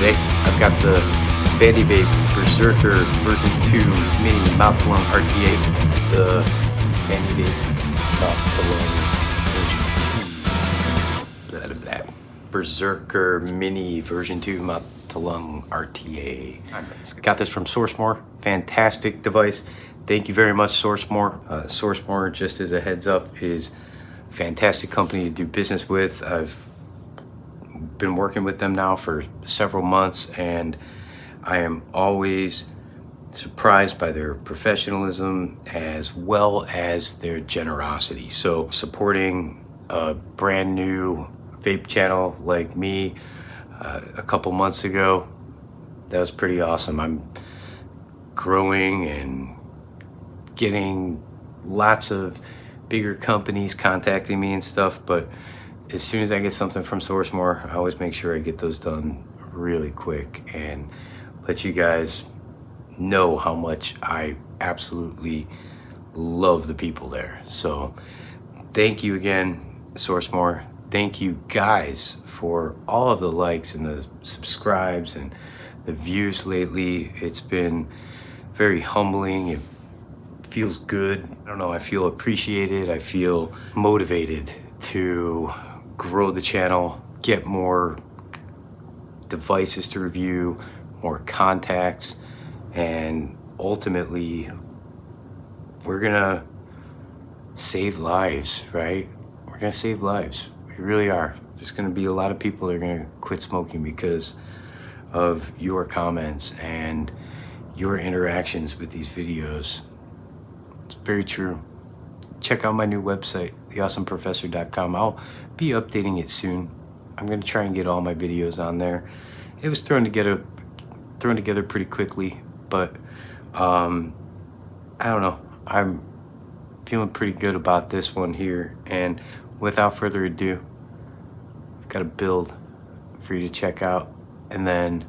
today. I've got the VandyVape BeRSeRKeR version 2 mini mouth-to-lung RTA. The VandyVape mouth-to-lung version 2. BeRSeRKeR mini version 2 mouth-to-lung RTA. Got this from Sourcemore. Fantastic device. Thank you very much, Sourcemore. Sourcemore, just as a heads up, is a fantastic company to do business with. I've been working with them now for several months, and I am always surprised by their professionalism as well as their generosity. So supporting a brand new vape channel like me a couple months ago, that was pretty awesome. I'm growing and getting lots of bigger companies contacting me and stuff, but as soon as I get something from Sourcemore, I always make sure I get those done really quick and let you guys know how much I absolutely love the people there. So thank you again, Sourcemore. Thank you guys for all of the likes and the subscribes and the views lately. It's been very humbling. It feels good. I don't know, I feel appreciated. I feel motivated to grow the channel, get more devices to review, more contacts, and ultimately we're gonna save lives, right? We're gonna save lives. We really are. There's gonna be a lot of people that are gonna quit smoking because of your comments and your interactions with these videos. It's very true. Check out my new website, theawesomeprofessor.com. I'll be updating it soon. I'm gonna try and get all my videos on there. It was thrown together pretty quickly, but I don't know. I'm feeling pretty good about this one here. And without further ado, I've got a build for you to check out, and then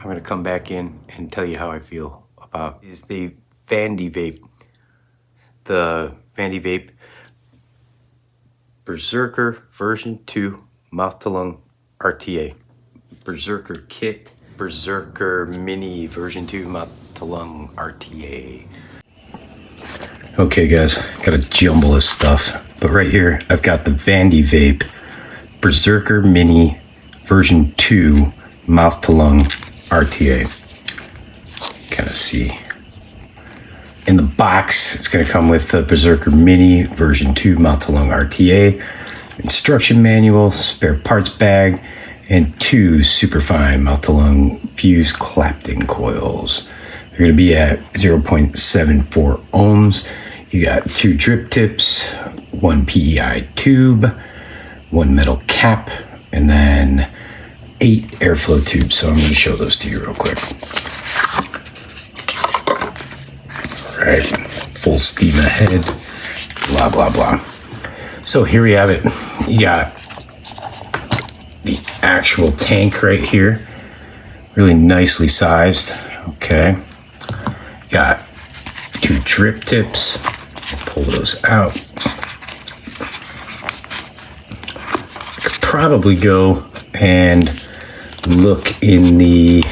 I'm gonna come back in and tell you how I feel about is the VandyVape. The VandyVape BeRSeRKeR version 2 mouth-to-lung RTA. BeRSeRKeR kit, BeRSeRKeR mini version 2 mouth-to-lung RTA. Okay guys, got a jumble of stuff, but right here I've got the VandyVape BeRSeRKeR mini version 2 mouth-to-lung RTA. Kind of see. In the box, it's going to come with the BeRSeRKeR Mini version 2 mouth-to-lung RTA, instruction manual, spare parts bag, and 2 superfine mouth-to-lung fused Clapton coils. They're going to be at 0.74 ohms. You got 2 drip tips, 1 PEI tube, 1 metal cap, and then 8 airflow tubes. So I'm going to show those to you real quick. Right, full steam ahead, blah, blah, blah. So here we have it. You got the actual tank right here, really nicely sized. Okay, got 2 drip tips. Pull those out. I could probably go and look in the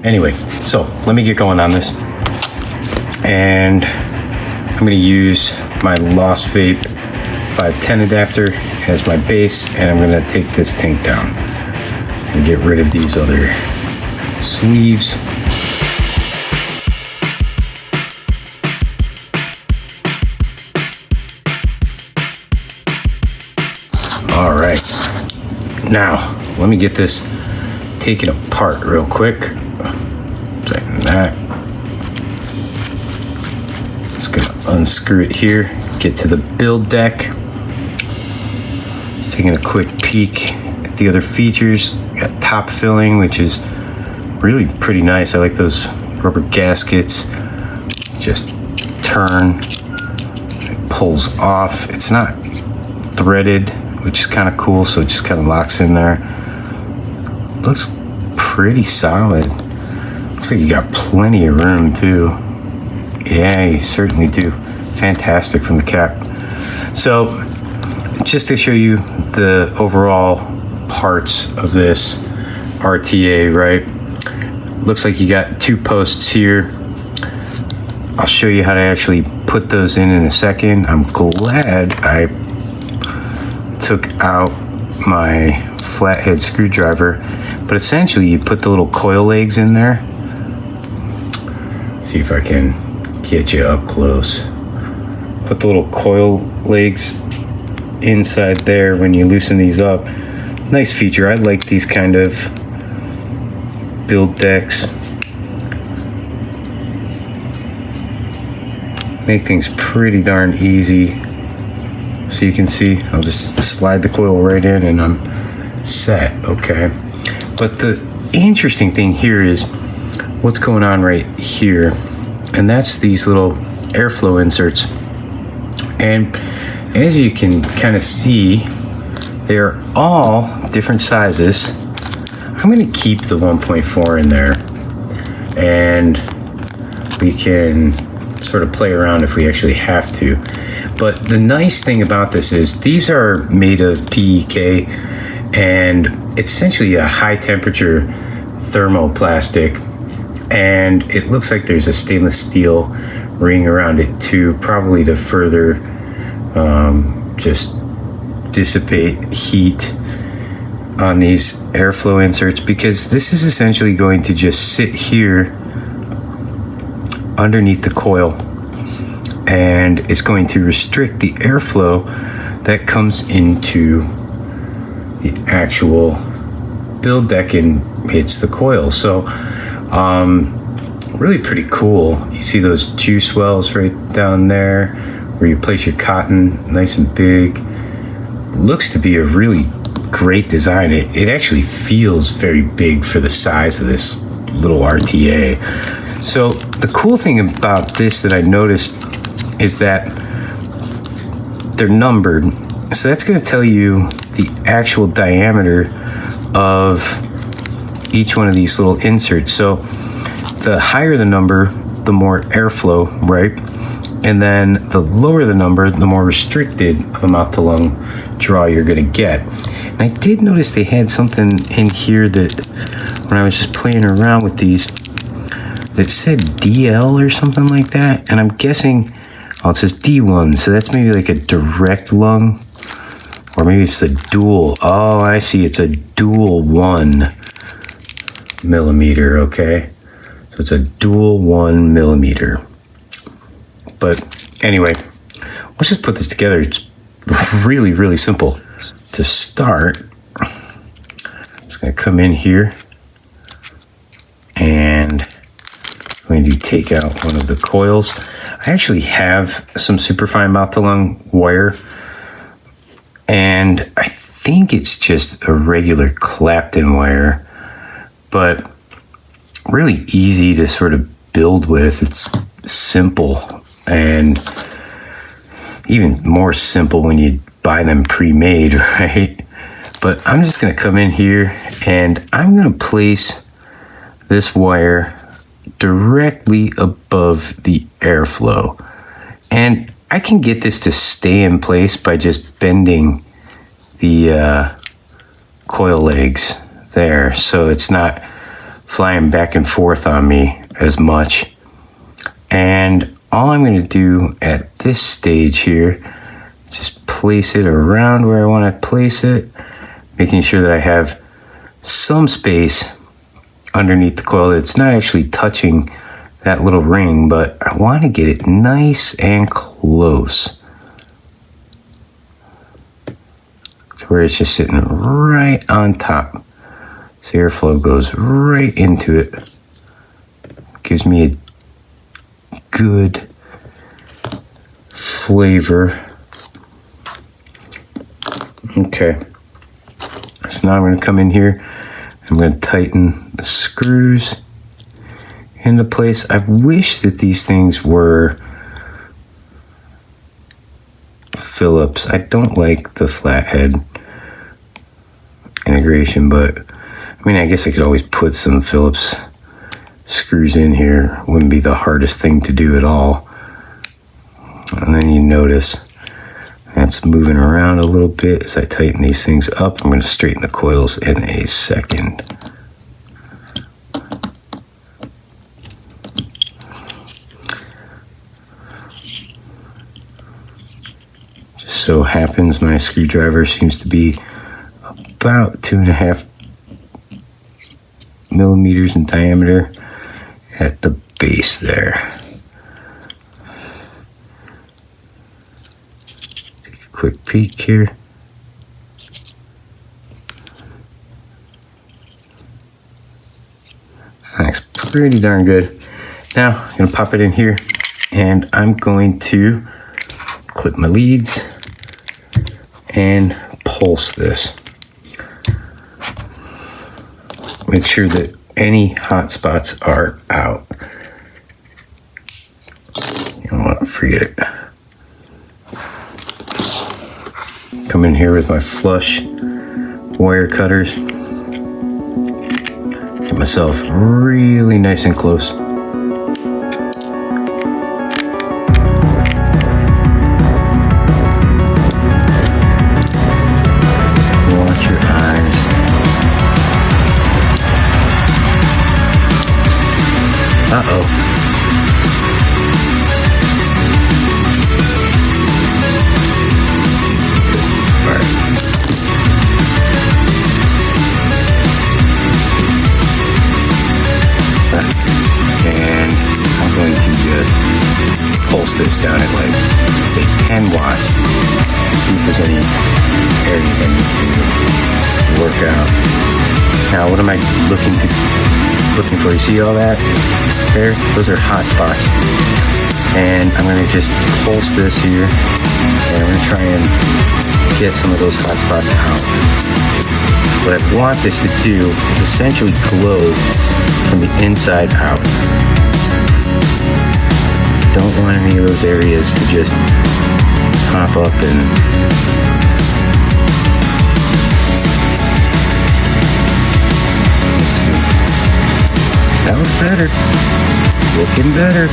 Anyway, so let me get going on this. And I'm gonna use my Lost Vape 510 adapter as my base, and I'm gonna take this tank down and get rid of these other sleeves. All right, Now, let me get this taken apart real quick. Tighten that. Just gonna unscrew it here, get to the build deck. Just taking a quick peek at the other features. Got top filling, which is really pretty nice. I like those rubber gaskets. Just turn, it pulls off. It's not threaded, which is kind of cool, so it just kind of locks in there. Looks pretty solid. Looks like you got plenty of room too. Yeah, you certainly do. Fantastic from the cap. So just to show you the overall parts of this RTA, right? Looks like you got 2 posts here. I'll show you how to actually put those in a second. I'm glad I took out my flathead screwdriver, but essentially you put the little coil legs in there. See if I can get you up close. Put the little coil legs inside there when you loosen these up. Nice feature. I like these kind of build decks. Make things pretty darn easy. So you can see, I'll just slide the coil right in and I'm set, okay? But the interesting thing here is what's going on right here. And that's these little airflow inserts. And as you can kind of see, they're all different sizes. I'm gonna keep the 1.4 in there and we can sort of play around if we actually have to. But the nice thing about this is these are made of PEK and it's essentially a high temperature thermoplastic, and it looks like there's a stainless steel ring around it too, probably to further just dissipate heat on these airflow inserts, because this is essentially going to just sit here underneath the coil and it's going to restrict the airflow that comes into the actual build deck and hits the coil. So really pretty cool. You see those juice wells right down there where you place your cotton, nice and big. Looks to be a really great design. It actually feels very big for the size of this little RTA. So the cool thing about this that I noticed is that they're numbered. So that's going to tell you the actual diameter of each one of these little inserts. So the higher the number, the more airflow, right? And then the lower the number, the more restricted of a mouth to lung draw you're going to get. And I did notice they had something in here that when I was just playing around with these, that said DL or something like that. And I'm guessing, oh, it says D1. So that's maybe like a direct lung, or maybe it's the dual. Oh, I see. It's a dual 1 millimeter. Okay. So it's a dual 1 millimeter. But anyway, let's just put this together. It's really, really simple. To start, I'm just going to come in here and I'm going to take out one of the coils. I actually have some superfine mouth to lung wire, and I think it's just a regular Clapton wire, but really easy to sort of build with. It's simple, and even more simple when you buy them pre-made, right? But I'm just going to come in here and I'm going to place this wire directly above the airflow, and I can get this to stay in place by just bending the coil legs there, so it's not flying back and forth on me as much. And all I'm going to do at this stage here, just place it around where I want to place it, making sure that I have some space underneath the coil. It's not actually touching that little ring, but I want to get it nice and close. to where it's just sitting right on top. So airflow goes right into it. Gives me a good flavor. Okay. So now I'm going to come in here. I'm going to tighten the screws into place. I wish that these things were Phillips. I don't like the flathead integration, but I mean, I guess I could always put some Phillips screws in here. Wouldn't be the hardest thing to do at all. And then you notice that's moving around a little bit as I tighten these things up. I'm going to straighten the coils in a second. Just so happens my screwdriver seems to be about 2.5 millimeters in diameter at the base there. Take a quick peek here. Looks pretty darn good. Now I'm going to pop it in here and I'm going to clip my leads and pulse this. Make sure that any hot spots are out. You don't want to forget it. Come in here with my flush wire cutters. Get myself really nice and close. Uh-oh. All right. And I'm going to just pulse this down at like, say 10 watts. See if there's any areas I need to work out. Now, what am I looking for? You see all that there? Those are hot spots. And I'm going to just pulse this here. And I'm going to try and get some of those hot spots out. What I want this to do is essentially glow from the inside out. Don't want any of those areas to just pop up and that was better. Looking better.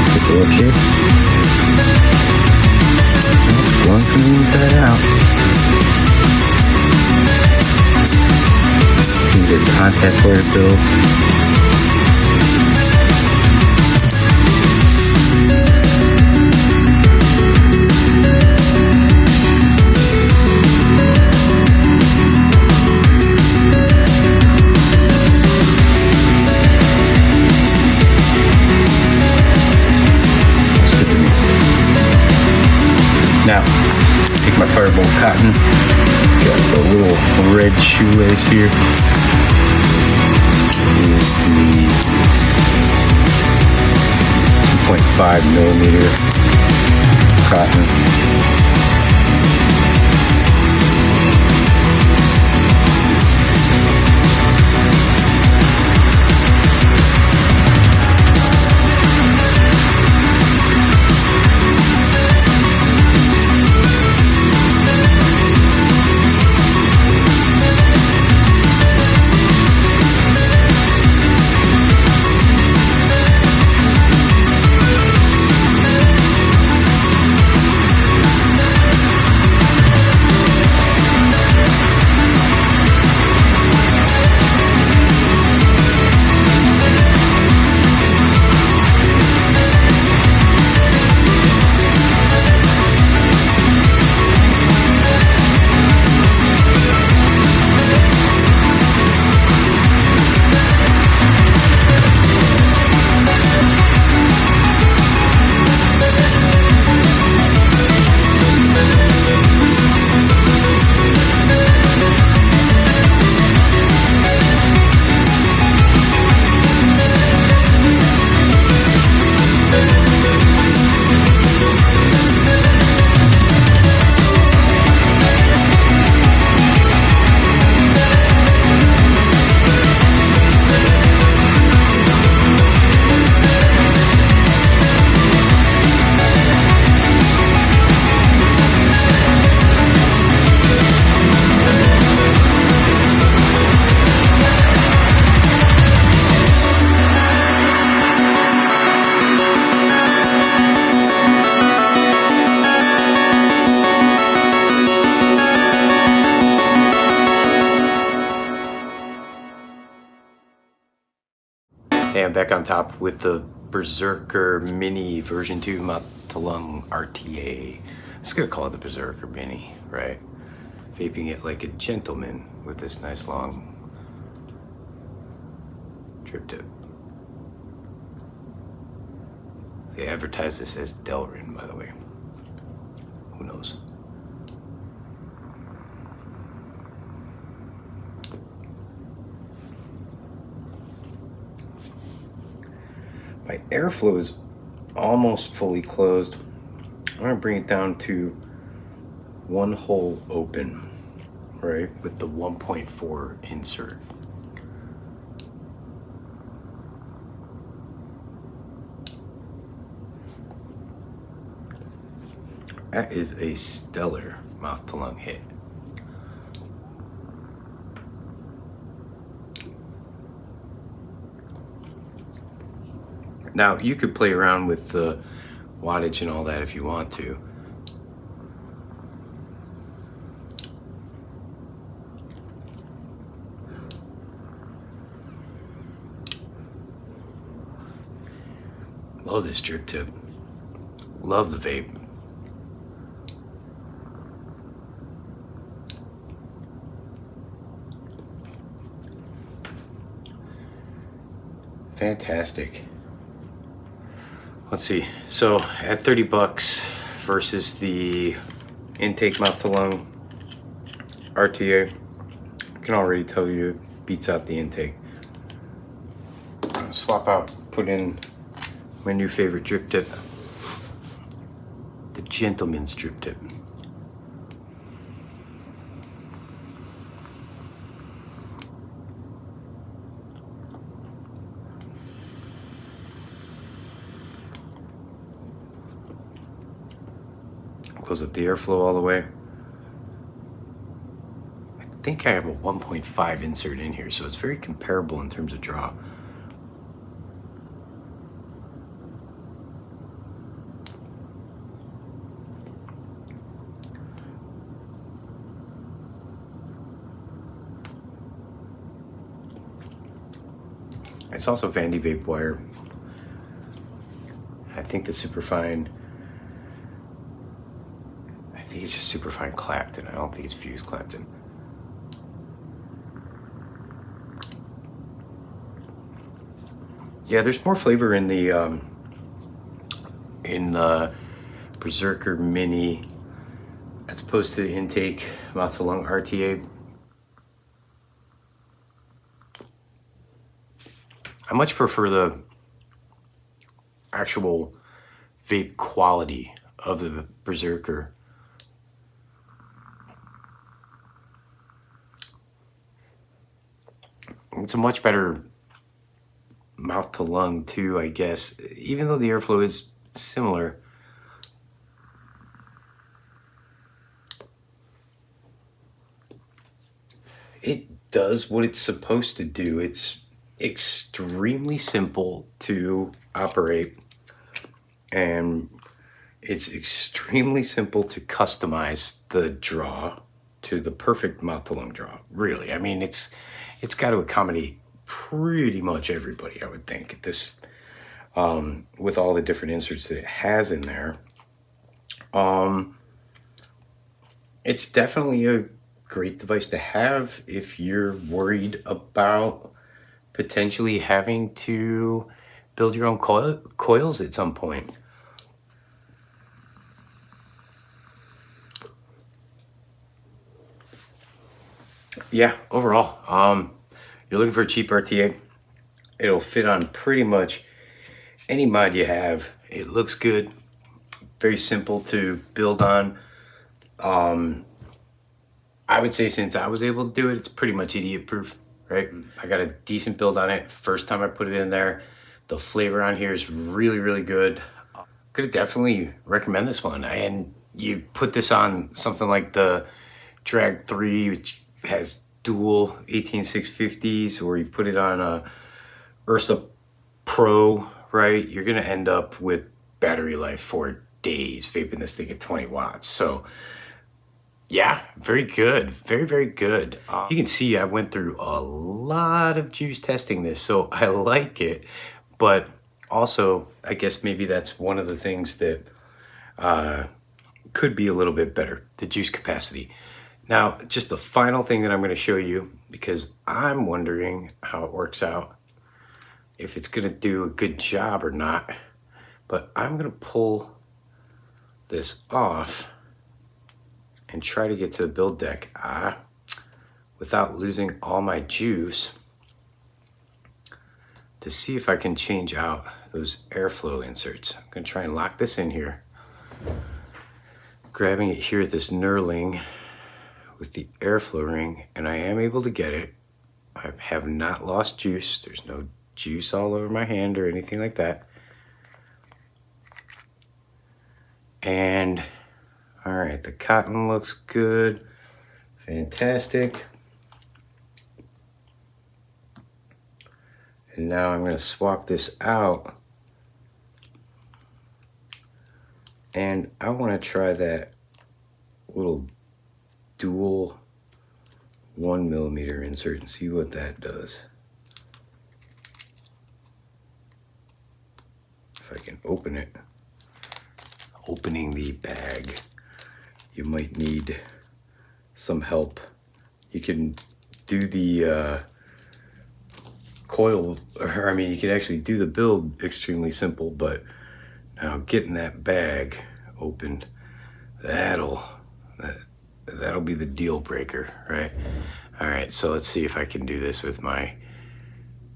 Take a look here. It's going from the inside out. These are contact wire builds. Now, take my Firebolt cotton, got the little red shoelace here. Use the 2.5 millimeter cotton. Hey, I'm back on top with the BeRSeRKeR Mini version 2 mouth to lung RTA. I'm just gonna call it the BeRSeRKeR Mini, right? Vaping it like a gentleman with this nice long drip tip. They advertise this as Delrin, by the way. Who knows? My airflow is almost fully closed. I'm gonna bring it down to one hole open, right, with the 1.4 insert. That is a stellar mouth to lung hit. Now, you could play around with the wattage and all that if you want to. Love this drip tip. Love the vape. Fantastic. Let's see. So at 30 bucks versus the intake mouth to lung RTA, I can already tell you it beats out the intake. Swap out, put in my new favorite drip tip, the gentleman's drip tip. Close up the airflow all the way. I think I have a 1.5 insert in here, so it's very comparable in terms of draw. It's also VandyVape wire. I think the superfine, I think it's just superfine Clapton. I don't think it's fused Clapton. Yeah, there's more flavor in the BeRSeRKeR Mini as opposed to the intake mouth to lung RTA. I much prefer the actual vape quality of the BeRSeRKeR. It's a much better mouth to lung too, I guess, even though the airflow is similar. It does what it's supposed to do. It's extremely simple to operate, and it's extremely simple to customize the draw to the perfect mouth to lung draw. Really, I mean, it's got to accommodate pretty much everybody, I would think. This with all the different inserts that it has in there, it's definitely a great device to have if you're worried about potentially having to build your own coils at some point. Yeah, overall, you're looking for a cheap RTA. It'll fit on pretty much any mod you have. It looks good, very simple to build on. I would say since I was able to do it, it's pretty much idiot proof, right? I got a decent build on it. First time I put it in there, the flavor on here is really, really good. Could definitely recommend this one. And you put this on something like the Drag 3, which has dual 18650s, or you put it on a Ursa Pro, right? You're gonna end up with battery life for days vaping this thing at 20 watts. So Yeah, very good. Very, very good. You can see I went through a lot of juice testing this, so I like it. But also, I guess maybe that's one of the things that could be a little bit better, the juice capacity. Now, just the final thing that I'm going to show you, because I'm wondering how it works out, if it's going to do a good job or not. But I'm going to pull this off and try to get to the build deck without losing all my juice, to see if I can change out those airflow inserts. I'm going to try and lock this in here. Grabbing it here at this knurling with the airflow ring, and I am able to get it. I have not lost juice. There's no juice all over my hand or anything like that. And all right, the cotton looks good. Fantastic. And now I'm going to swap this out. And I want to try that little dual 1mm insert and see what that does. If I can open it. Opening the bag, you might need some help. You can do the coil, or I mean, you can actually do the build extremely simple, but now getting that bag opened, that'll be the deal breaker, right? All right, so let's see if I can do this with my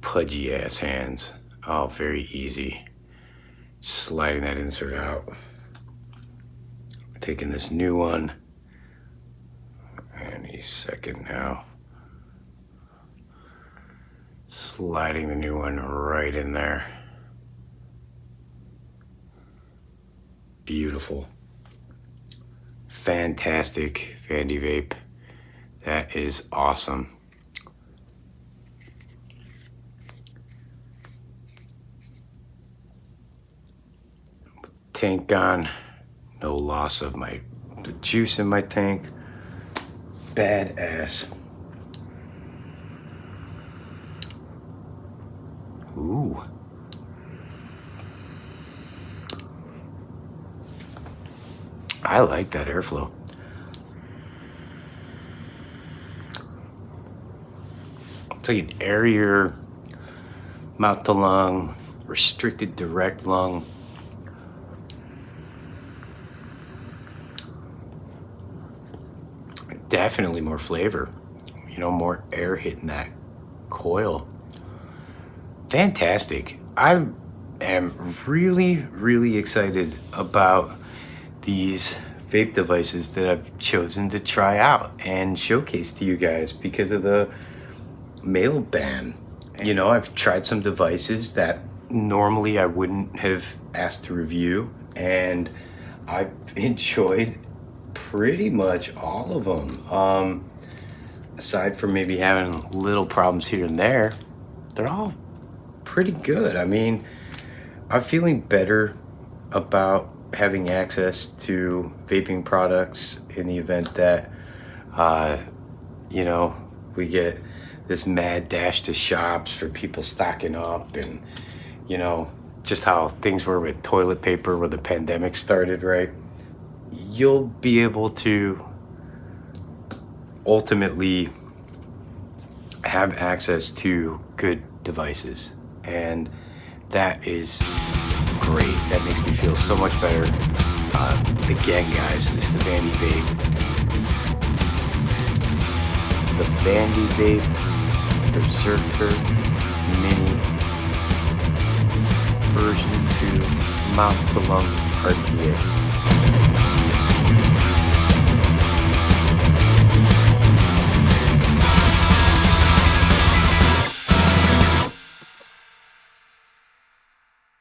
pudgy ass hands. Oh, very easy. Sliding that insert out. Taking this new one. Any second now. Sliding the new one right in there. Beautiful. Fantastic VandyVape. That is awesome. Tank on. No loss of the juice in my tank. Badass. Ooh. I like that airflow. It's like an airier mouth to lung, restricted direct lung. Definitely more flavor, you know, more air hitting that coil. Fantastic. I am really, really excited about these vape devices that I've chosen to try out and showcase to you guys because of the mail ban. You know, I've tried some devices that normally I wouldn't have asked to review, and I've enjoyed pretty much all of them. Aside from maybe having little problems here and there, they're all pretty good. I mean, I'm feeling better about having access to vaping products in the event that, you know, we get this mad dash to shops for people stocking up, and, you know, just how things were with toilet paper when the pandemic started, right? You'll be able to ultimately have access to good devices, and that is great. That makes me feel so much better. Again, guys, this is the VandyVape. The VandyVape BeRSeRKeR Mini version 2 mouth to lung RTA.